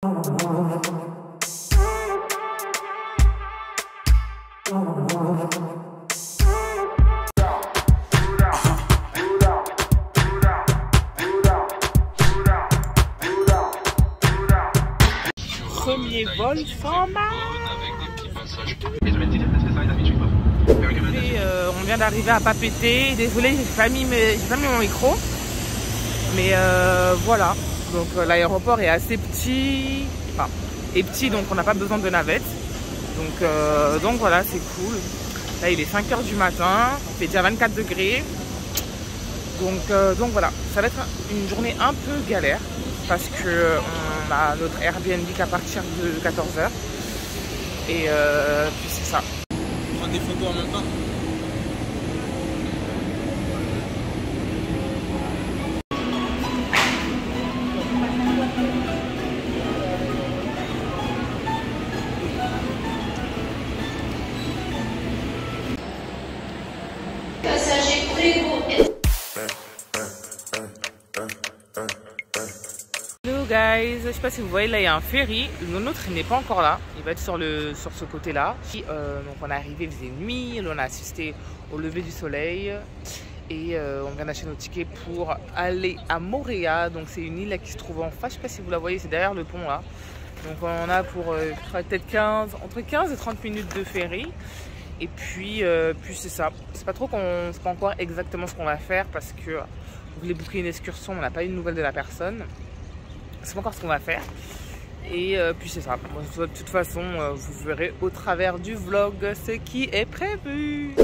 Premier vol sans masque. On vient d'arriver à Papeete. Désolé, j'ai pas mis mon micro. Mais voilà. Donc l'aéroport est assez petit. Enfin, est petit, donc on n'a pas besoin de navette. Donc voilà, c'est cool. Là, il est 5 h du matin. Il fait déjà 24 degrés. Donc voilà, ça va être une journée un peu galère. Parce que on a notre Airbnb qu'à partir de 14 h. Et puis c'est ça. Prendre des photos en même temps. Hello guys, je sais pas si vous voyez, là il y a un ferry. Le nôtre il n'est pas encore là, il va être sur ce côté là. Donc on est arrivé, il faisait nuit, on a assisté au lever du soleil. Et on vient d'acheter nos tickets pour aller à Moorea. Donc c'est une île qui se trouve en face, je sais pas si vous la voyez, c'est derrière le pont là. Donc on a pour peut-être entre 15 et 30 minutes de ferry. Et puis c'est ça. C'est pas trop qu'on sait pas encore exactement ce qu'on va faire parce que on voulait booker une excursion, on n'a pas eu de nouvelles de la personne. C'est pas encore ce qu'on va faire. Et puis c'est ça. Moi, de toute façon, vous verrez au travers du vlog ce qui est prévu.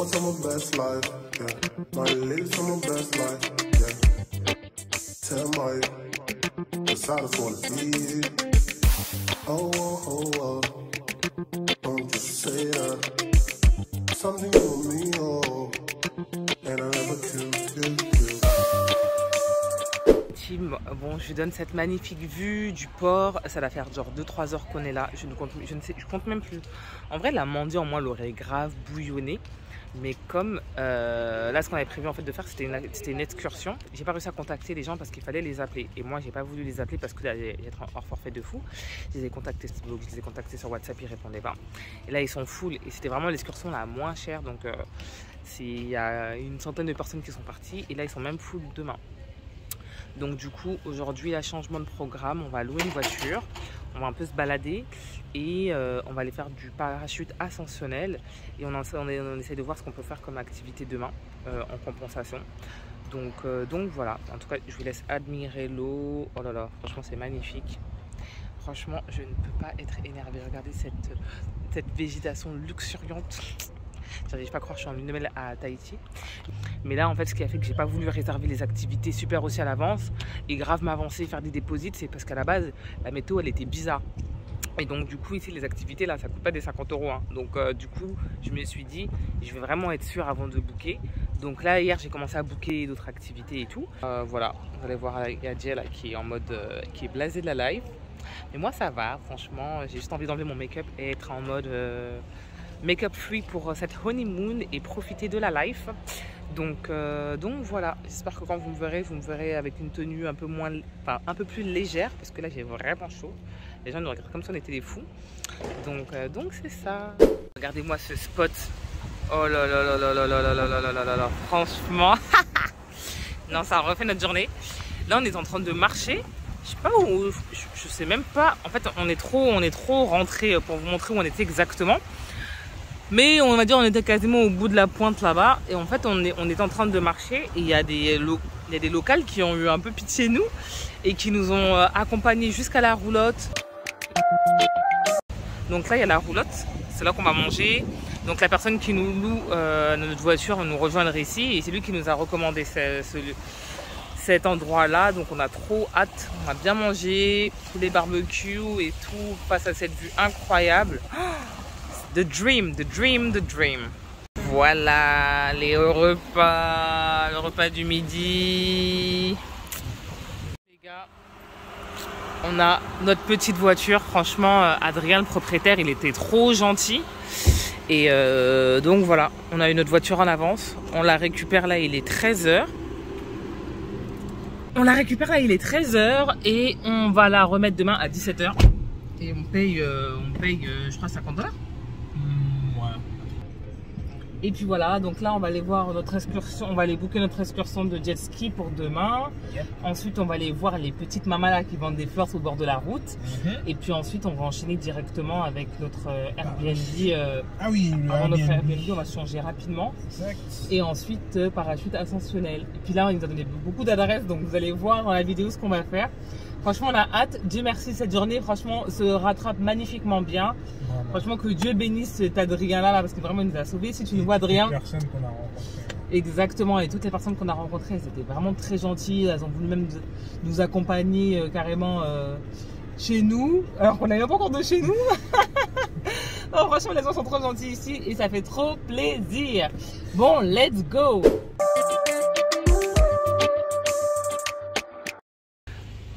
Some of best life, yeah. My ladies, some of best life, yeah. Tell my decided for the feed. Oh, oh, oh, oh. Don't just say that. Something for me, oh. And I never kill. Bon, je vous donne cette magnifique vue du port. Ça va faire genre 2-3 heures qu'on est là. Je compte même plus. En vrai, la mendiant en moi l'aurait grave bouillonné. Mais comme là, ce qu'on avait prévu en fait de faire, c'était une excursion. J'ai pas réussi à contacter les gens parce qu'il fallait les appeler. Et moi, j'ai pas voulu les appeler parce que là, j'allais être hors forfait de fou. Je les ai contactés sur WhatsApp, ils répondaient pas. Et là, ils sont full. Et c'était vraiment l'excursion la moins chère. Donc, il y a une centaine de personnes qui sont parties. Et là, ils sont même full demain. Donc du coup, aujourd'hui, il y a changement de programme. On va louer une voiture, on va un peu se balader et on va aller faire du parachute ascensionnel. Et on essaie de voir ce qu'on peut faire comme activité demain en compensation. Donc voilà, en tout cas, je vous laisse admirer l'eau. Oh là là, franchement, c'est magnifique. Franchement, je ne peux pas être énervée. Regardez cette végétation luxuriante. J'arrive pas à croire que je suis en lune de miel à Tahiti. Mais là, en fait, ce qui a fait que j'ai pas voulu réserver les activités super aussi à l'avance et grave m'avancer, faire des déposits, c'est parce qu'à la base, la météo, elle était bizarre. Et donc, du coup, ici, les activités, là, ça coûte pas des 50 €. Hein. Donc, du coup, je me suis dit, je vais vraiment être sûre avant de booker. Donc là, hier, j'ai commencé à booker d'autres activités et tout. Voilà, vous allez voir Yadja, là, qui est en mode, qui est blasé de la live. Mais moi, ça va, franchement. J'ai juste envie d'enlever mon make-up et être en mode... make-up free pour cette honeymoon et profiter de la life. Donc voilà, j'espère que quand vous me verrez avec une tenue un peu un peu plus légère parce que là j'ai vraiment chaud. Les gens nous regardent comme si on était des fous. Donc c'est ça. Regardez-moi ce spot. Oh là là là là là là là là là là là. Franchement, non, ça refait notre journée. Là on est en train de marcher. Je sais pas où, je sais même pas. En fait, on est trop rentré pour vous montrer où on était exactement. Mais on va dire on était quasiment au bout de la pointe là-bas. Et en fait on est en train de marcher. Et il y a des locals qui ont eu un peu pitié de nous. Et qui nous ont accompagnés jusqu'à la roulotte. Donc là il y a la roulotte. C'est là qu'on va manger. Donc la personne qui nous loue notre voiture va nous rejoindre ici. Et c'est lui qui nous a recommandé cet endroit-là. Donc on a trop hâte. On a bien mangé. Tous les barbecues et tout. Face à cette vue incroyable. The dream, the dream, the dream. voilà les repas, le repas du midi. Les gars, on a notre petite voiture. Franchement, Adrien, le propriétaire, il était trop gentil. Et donc voilà, on a eu notre voiture en avance. On la récupère là, il est 13h. On la récupère là, il est 13h et on va la remettre demain à 17h. Et on paye, je crois, 50 $. Ouais. Et puis voilà, donc là on va aller voir notre excursion, on va aller booker notre excursion de jet ski pour demain. Yep. Ensuite on va aller voir les petites mamas là qui vendent des fleurs au bord de la route. Et puis ensuite on va enchaîner directement avec notre Airbnb. Ah oui, le Avant notre Airbnb. Airbnb, on va changer rapidement. Exact. Et ensuite parachute ascensionnel. Et puis là il nous a donné beaucoup d'adresses, donc vous allez voir dans la vidéo ce qu'on va faire. Franchement on a hâte, Dieu merci, cette journée franchement se rattrape magnifiquement bien. Vraiment. Franchement que Dieu bénisse cet Adrien là parce que vraiment il nous a sauvés. Si tu nous vois Adrien, Personne qu'on a rencontré. exactement, et toutes les personnes qu'on a rencontrées, elles étaient vraiment très gentilles, elles ont voulu même nous accompagner carrément chez nous, alors qu'on n'avait pas encore de chez nous. Non, franchement les gens sont trop gentils ici et ça fait trop plaisir. Bon, let's go.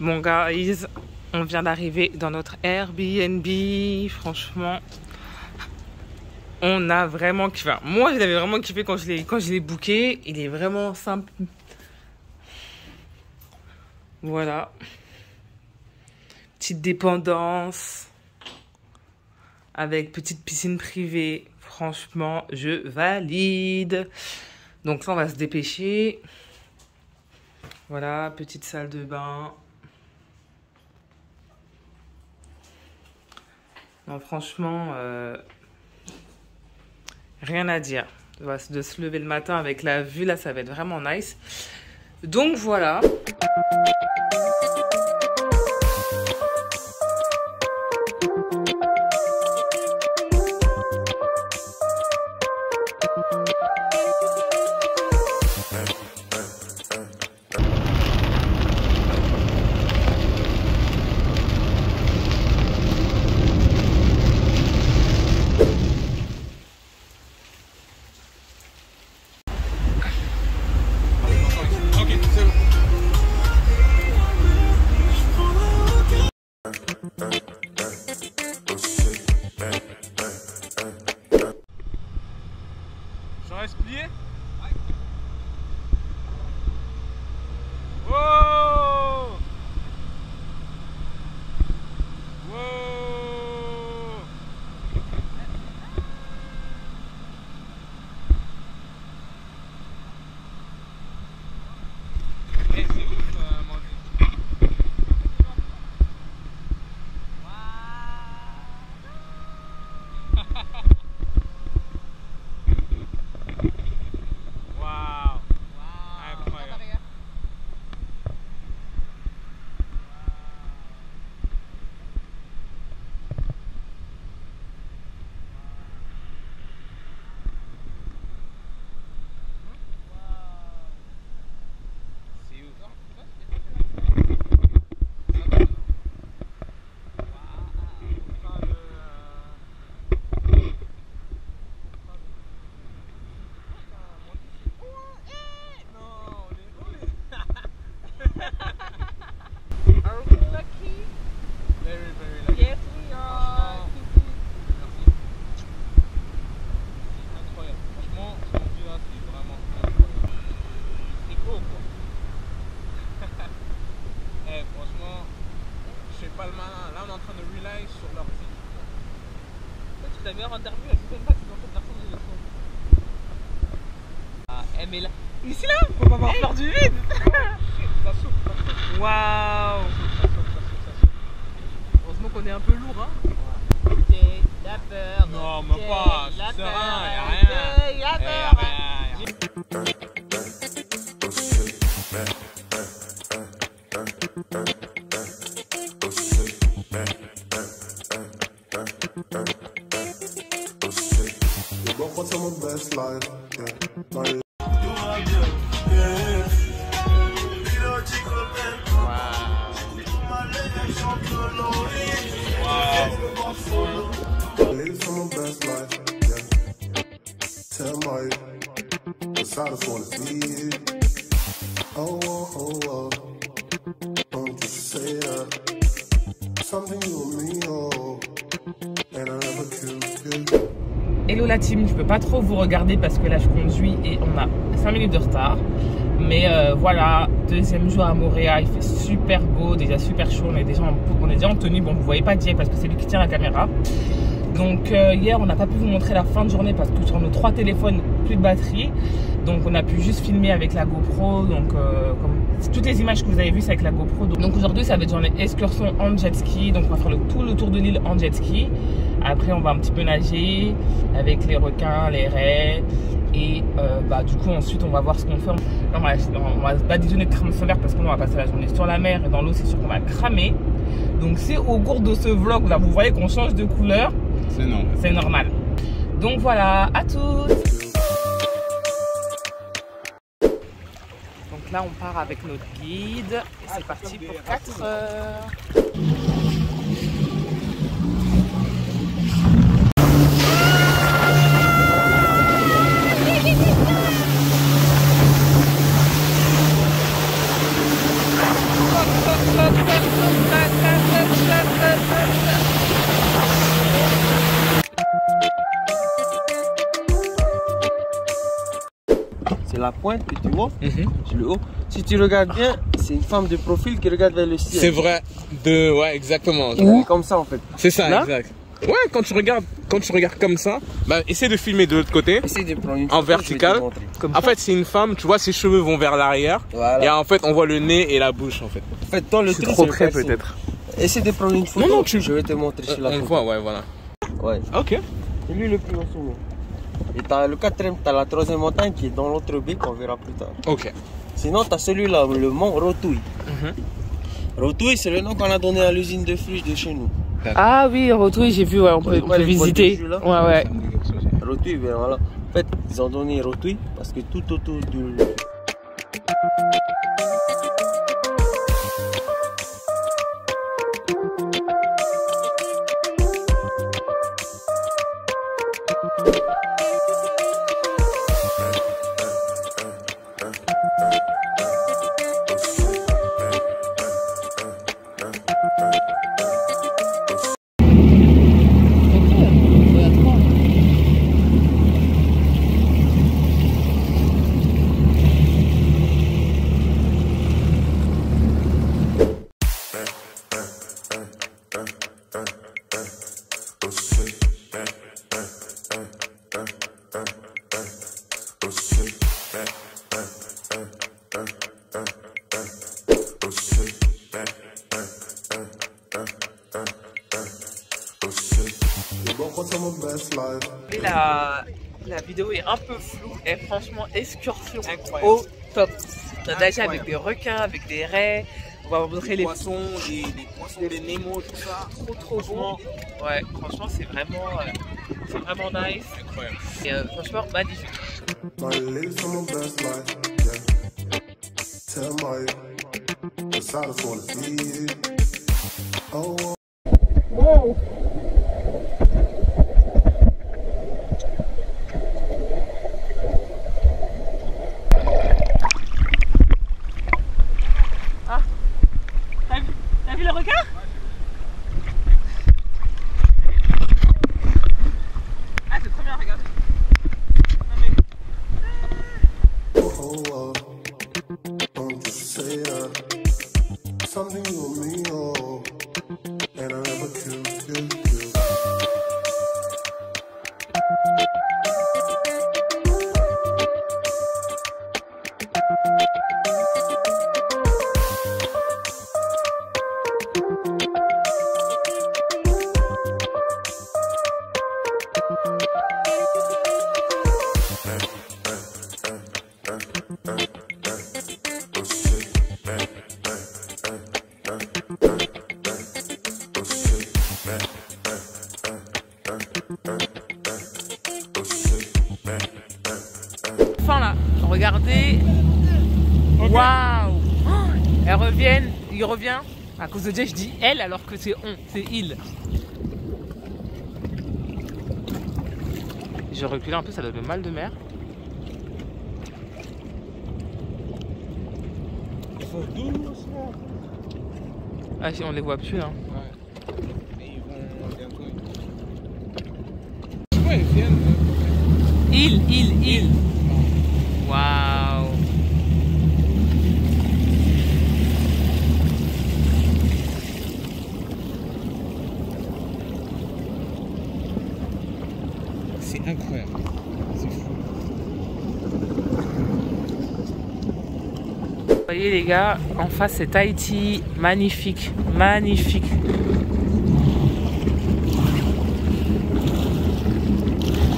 Bon guys, on vient d'arriver dans notre Airbnb. Franchement, on a vraiment kiffé. Enfin, moi, je l'avais vraiment kiffé quand je l'ai booké. Il est vraiment simple. Voilà. Petite dépendance. Avec petite piscine privée. Franchement, je valide. Donc là, on va se dépêcher. Voilà, petite salle de bain. Non, franchement, rien à dire. De se lever le matin avec la vue, là, ça va être vraiment nice. Donc, voilà. J'en reste plié. Wow! Wow! Eh, c'est ouf, Mandy. Waouh! Incroyable. C'est ouf. Are we lucky? Very, very lucky. Yes, we are. Incroyable. Franchement, ce qu'on vit là, c'est vraiment incroyable. C'est beau, quoi. Eh, franchement, je fais pas le malin. Là, on est en train de rely sur leur vie. C'est la meilleure interview, elle sait même pas si dans cette personne de son. Ah, elle met là. Ici là, faut pas avoir peur du vide. Ça souffle, ça souffle. Waouh. Ça souffle. Heureusement qu'on est un peu lourd, hein. La peur. Non, mais pas, La c'est peur. serein, y'a rien. La Eh, peur. y'a rien. We both want some of the best life, yeah. My live some of the best life, yeah. Tell my decided to fall asleep. Oh, oh, oh, oh. Don't you say that. Something you and me, oh. And I never killed. Hello la team, je peux pas trop vous regarder parce que là je conduis et on a 5 minutes de retard. Mais voilà, deuxième jour à Montréal, il fait super beau, déjà super chaud, on est déjà en tenue. Bon, vous voyez pas Dieu parce que c'est lui qui tient la caméra. Donc hier on n'a pas pu vous montrer la fin de journée parce que sur nos 3 téléphones, plus de batterie. Donc on a pu juste filmer avec la GoPro. Donc comme toutes les images que vous avez vues c'est avec la GoPro. Donc aujourd'hui ça va être genre une excursion en jet ski. Donc on va faire tout le tour de l'île en jet ski. Après on va un petit peu nager avec les requins, les raies. Et du coup ensuite on va voir ce qu'on fait. On va se badigeonner de crème solaire parce qu'on va passer la journée sur la mer et dans l'eau c'est sûr qu'on va cramer. Donc si au cours de ce vlog là vous voyez qu'on change de couleur, c'est normal. C'est normal. Donc voilà, à tous. Donc là on part avec notre guide et c'est parti pour 4 heures. C'est la pointe que tu vois, sur le haut. Si tu regardes bien, c'est une femme de profil qui regarde vers le ciel. C'est vrai, ouais, exactement. C'est comme ça en fait. C'est ça, là, exact. Ouais, quand tu regardes comme ça, essaie de filmer de l'autre côté. Essaye de prendre une en photo, vertical. En fait, c'est une femme, tu vois, ses cheveux vont vers l'arrière. Voilà. Et en fait, on voit le nez et la bouche en fait. En fait, toi, le truc, trop c'est près le piercing. peut-être. Essaie de prendre une photo. Non, je vais te montrer sur la On le photo. voit, ouais, voilà. Ouais. Ok. C'est lui le plus haut sommet. Et t'as le 4e, t'as la 3e montagne qui est dans l'autre baie qu'on verra plus tard. Ok. Sinon, t'as celui-là, le mont Rotouille. Rotouille, c'est le nom qu'on a donné à l'usine de fruits de chez nous. Ah oui, Rotouille, j'ai vu, ouais, on peut visiter. Ouais. Rotouille, ben voilà. En fait, ils ont donné Rotouille parce que tout autour du... La vidéo est un peu floue et franchement excursion au top. On a nagé avec des requins, avec des raies. On va vous montrer les poissons, les poissons, les Nemo, tout ça. Trop bon. Ouais, franchement c'est vraiment nice. Incroyable. Et franchement magnifique. T'as vu le requin? Ah c'est trop bien, regarde. Something you and me, oh, and I never killed. Enfin là, regardez. Waouh! Il revient. À cause de Dieu, je dis elle alors que c'est on, c'est il. Je recule un peu, ça donne le mal de mer. font doucement. Ah si, on les voit plus là. Ouais. Et ils vont bientôt. Ouais, ils viennent. Île. Waouh. C'est incroyable. C'est fou. Vous voyez les gars, en face c'est Tahiti, magnifique.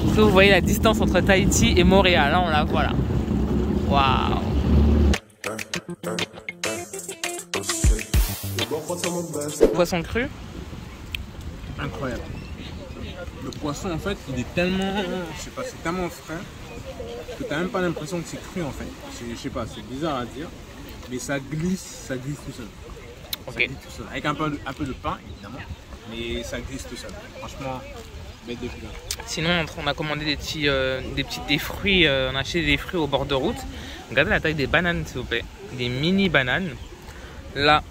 Est-ce que vous voyez la distance entre Tahiti et Montréal, là on la voit là. Waouh. Poisson cru. Incroyable. Le poisson en fait il est tellement, je sais pas, c'est tellement frais que t'as même pas l'impression que c'est cru en fait. Je sais pas, c'est bizarre à dire, mais ça glisse tout seul. Ok. Ça glisse tout seul. Avec un peu de pain évidemment, mais ça glisse tout seul. Franchement, bête de plus. Sinon on a commandé des fruits, on a acheté des fruits au bord de route. Regardez la taille des bananes s'il vous plaît, des mini bananes. Là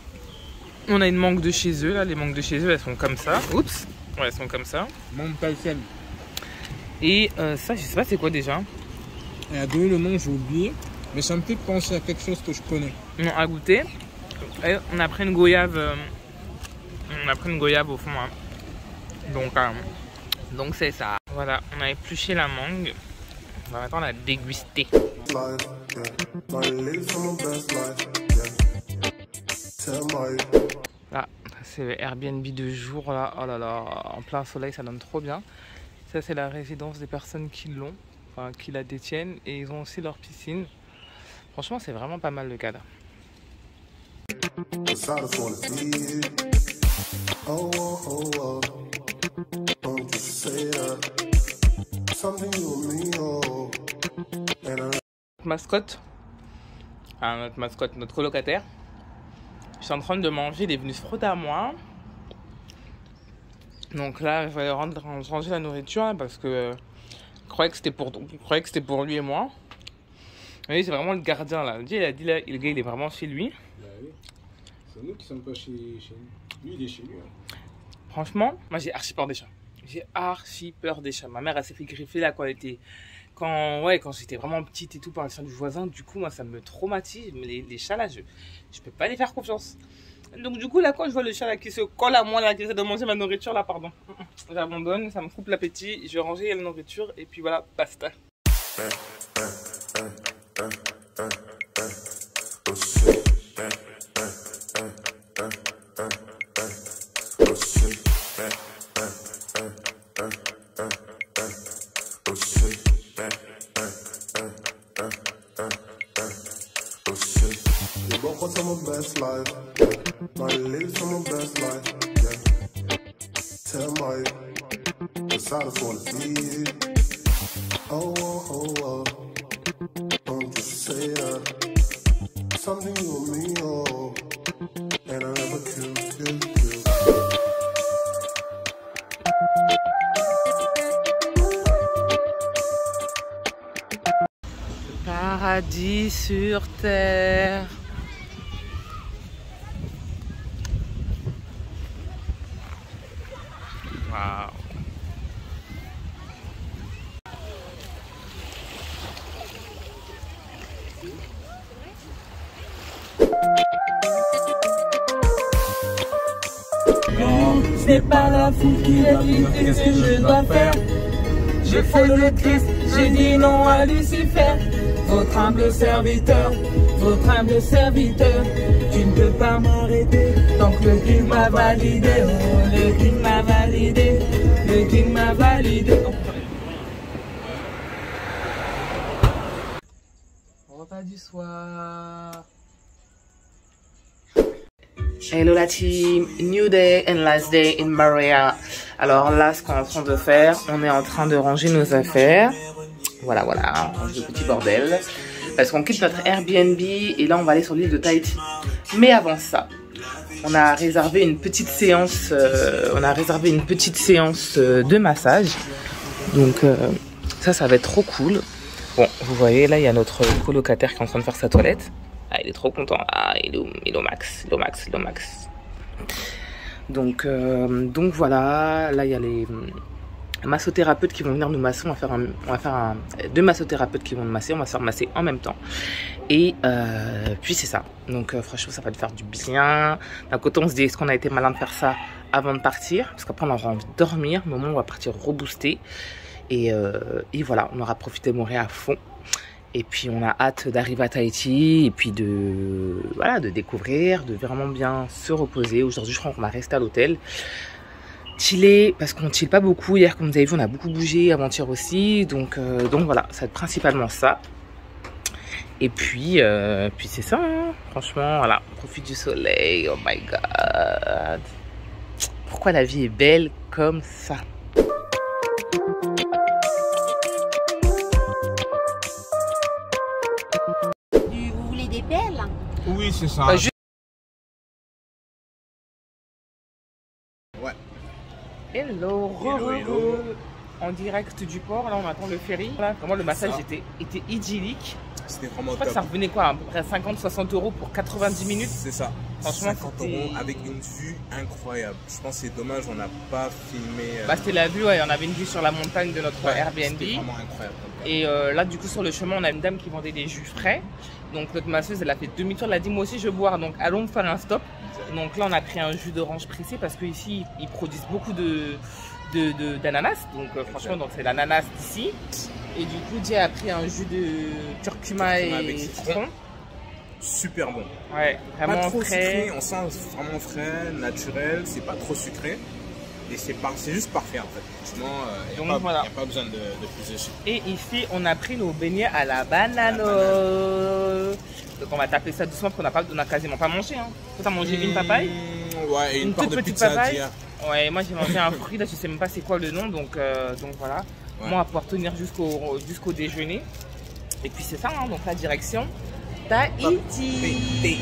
on a une mangue de chez eux, là les mangues de chez eux elles sont comme ça. Oups. Ouais, elles sont comme ça. Montalcène. Et ça, je sais pas c'est quoi déjà. Elle a donné le nom, j'ai oublié. Mais ça me fait penser à quelque chose que je connais. On a goûté. Et on a pris une goyave. Au fond. Hein. Donc c'est ça. Voilà, on a épluché la mangue. On va maintenant la déguster. Là, c'est le Airbnb de jour là. Oh là là, en plein soleil, ça donne trop bien. Ça, c'est la résidence des personnes qui l'ont, enfin qui la détiennent. Et ils ont aussi leur piscine. Franchement, c'est vraiment pas mal le cadre. Mascotte, notre mascotte, notre colocataire. Je suis en train de manger, il est venu se frotter à moi. Donc là, je vais ranger la nourriture parce que je croyais que c'était pour lui et moi. Oui, c'est vraiment le gardien là. Il a dit là, le gars il est vraiment chez lui. Bah oui. C'est nous qui sommes pas chez nous. Lui il est chez lui. Hein. Franchement, moi j'ai archi peur des chats. Ma mère elle s'est fait griffer là quand j'étais vraiment petite et tout par le chien du voisin. Du coup moi ça me traumatise. Mais les chats là, je peux pas les faire confiance. Donc du coup là quand je vois le chat là qui se colle à moi là, qui essaie de manger ma nourriture là, pardon. J'abandonne, ça me coupe l'appétit. Je vais ranger la nourriture et puis voilà, basta. Paradis sur terre. Waouh. C'est pas la foule qui a dit ce que je dois faire. Je fais le Christ, j'ai dit non à Lucifer. Votre humble serviteur, tu ne peux pas m'arrêter. Donc le King m'a validé, oh, le King m'a validé, le King m'a validé. Repas du soir. Hello la team, new day and last day in Maria. Alors là, ce qu'on est en train de faire, on est en train de ranger nos affaires. Voilà, on range le petit bordel. Parce qu'on quitte notre Airbnb et là on va aller sur l'île de Tahiti. Mais avant ça, on a réservé une petite séance, de massage. Donc ça va être trop cool. Bon, vous voyez là, il y a notre colocataire qui est en train de faire sa toilette. Ah, il est trop content. Ah, il est au max. Donc voilà, là il y a les massothérapeutes qui vont venir nous masser. On va faire deux massothérapeutes qui vont nous masser. On va se faire masser en même temps. Et puis c'est ça. Donc franchement, ça va te faire du bien. D'un côté, on se dit, est-ce qu'on a été malin de faire ça avant de partir? Parce qu'après, on aura envie de dormir. Mais au moment où on va partir rebooster. Et voilà, on aura profité de Montréal à fond. Et puis on a hâte d'arriver à Tahiti et puis de découvrir, de vraiment bien se reposer. Aujourd'hui, je crois qu'on va rester à l'hôtel. Chiller, parce qu'on ne chill pas beaucoup. Hier, comme vous avez vu, on a beaucoup bougé, avant-hier aussi. Donc voilà, ça va être principalement ça. Et puis c'est ça, hein. Franchement, voilà, on profite du soleil. Oh my God. Pourquoi la vie est belle comme ça? Vous voulez des pelles? Oui, c'est ça. Ouais. Hello, Hello. En direct du port, là on attend le ferry. Là, vraiment le massage était idyllique. C'était vraiment Je crois que ça revenait quoi, à peu près 50-60 € pour 90 minutes. C'est ça. Franchement, 50 € avec une vue incroyable. Je pense que c'est dommage, on n'a pas filmé. Bah, c'était la vue, ouais, on avait une vue sur la montagne de notre Airbnb. C'était vraiment incroyable. Et là, du coup, sur le chemin, on a une dame qui vendait des jus frais. Donc, notre masseuse, elle a fait demi-tour. Elle a dit, moi aussi, je veux boire. Donc, allons faire un stop. Donc, là, on a pris un jus d'orange pressé parce qu'ici, ils produisent beaucoup d'ananas. Donc, franchement, c'est l'ananas d'ici. Et du coup, Jay a pris un jus de curcuma et citron. Super bon. Ouais, vraiment pas trop frais. Sucré, on sent vraiment frais, naturel. C'est pas trop sucré. Et c'est juste parfait en fait. Franchement, il n'y a pas besoin de plus de sucre. Et ici, on a pris nos beignets à la banane. Donc on va taper ça doucement parce qu'on n'a quasiment pas mangé. Hein. Toi, t'as mangé une papaye? Ouais, et une part toute de petite pizza papaye. d'hier. Ouais, moi j'ai mangé un fruit, là je sais même pas c'est quoi le nom, donc voilà. Ouais. Moi on va pouvoir tenir jusqu'au déjeuner. Et puis c'est ça, hein, donc la direction Tahiti.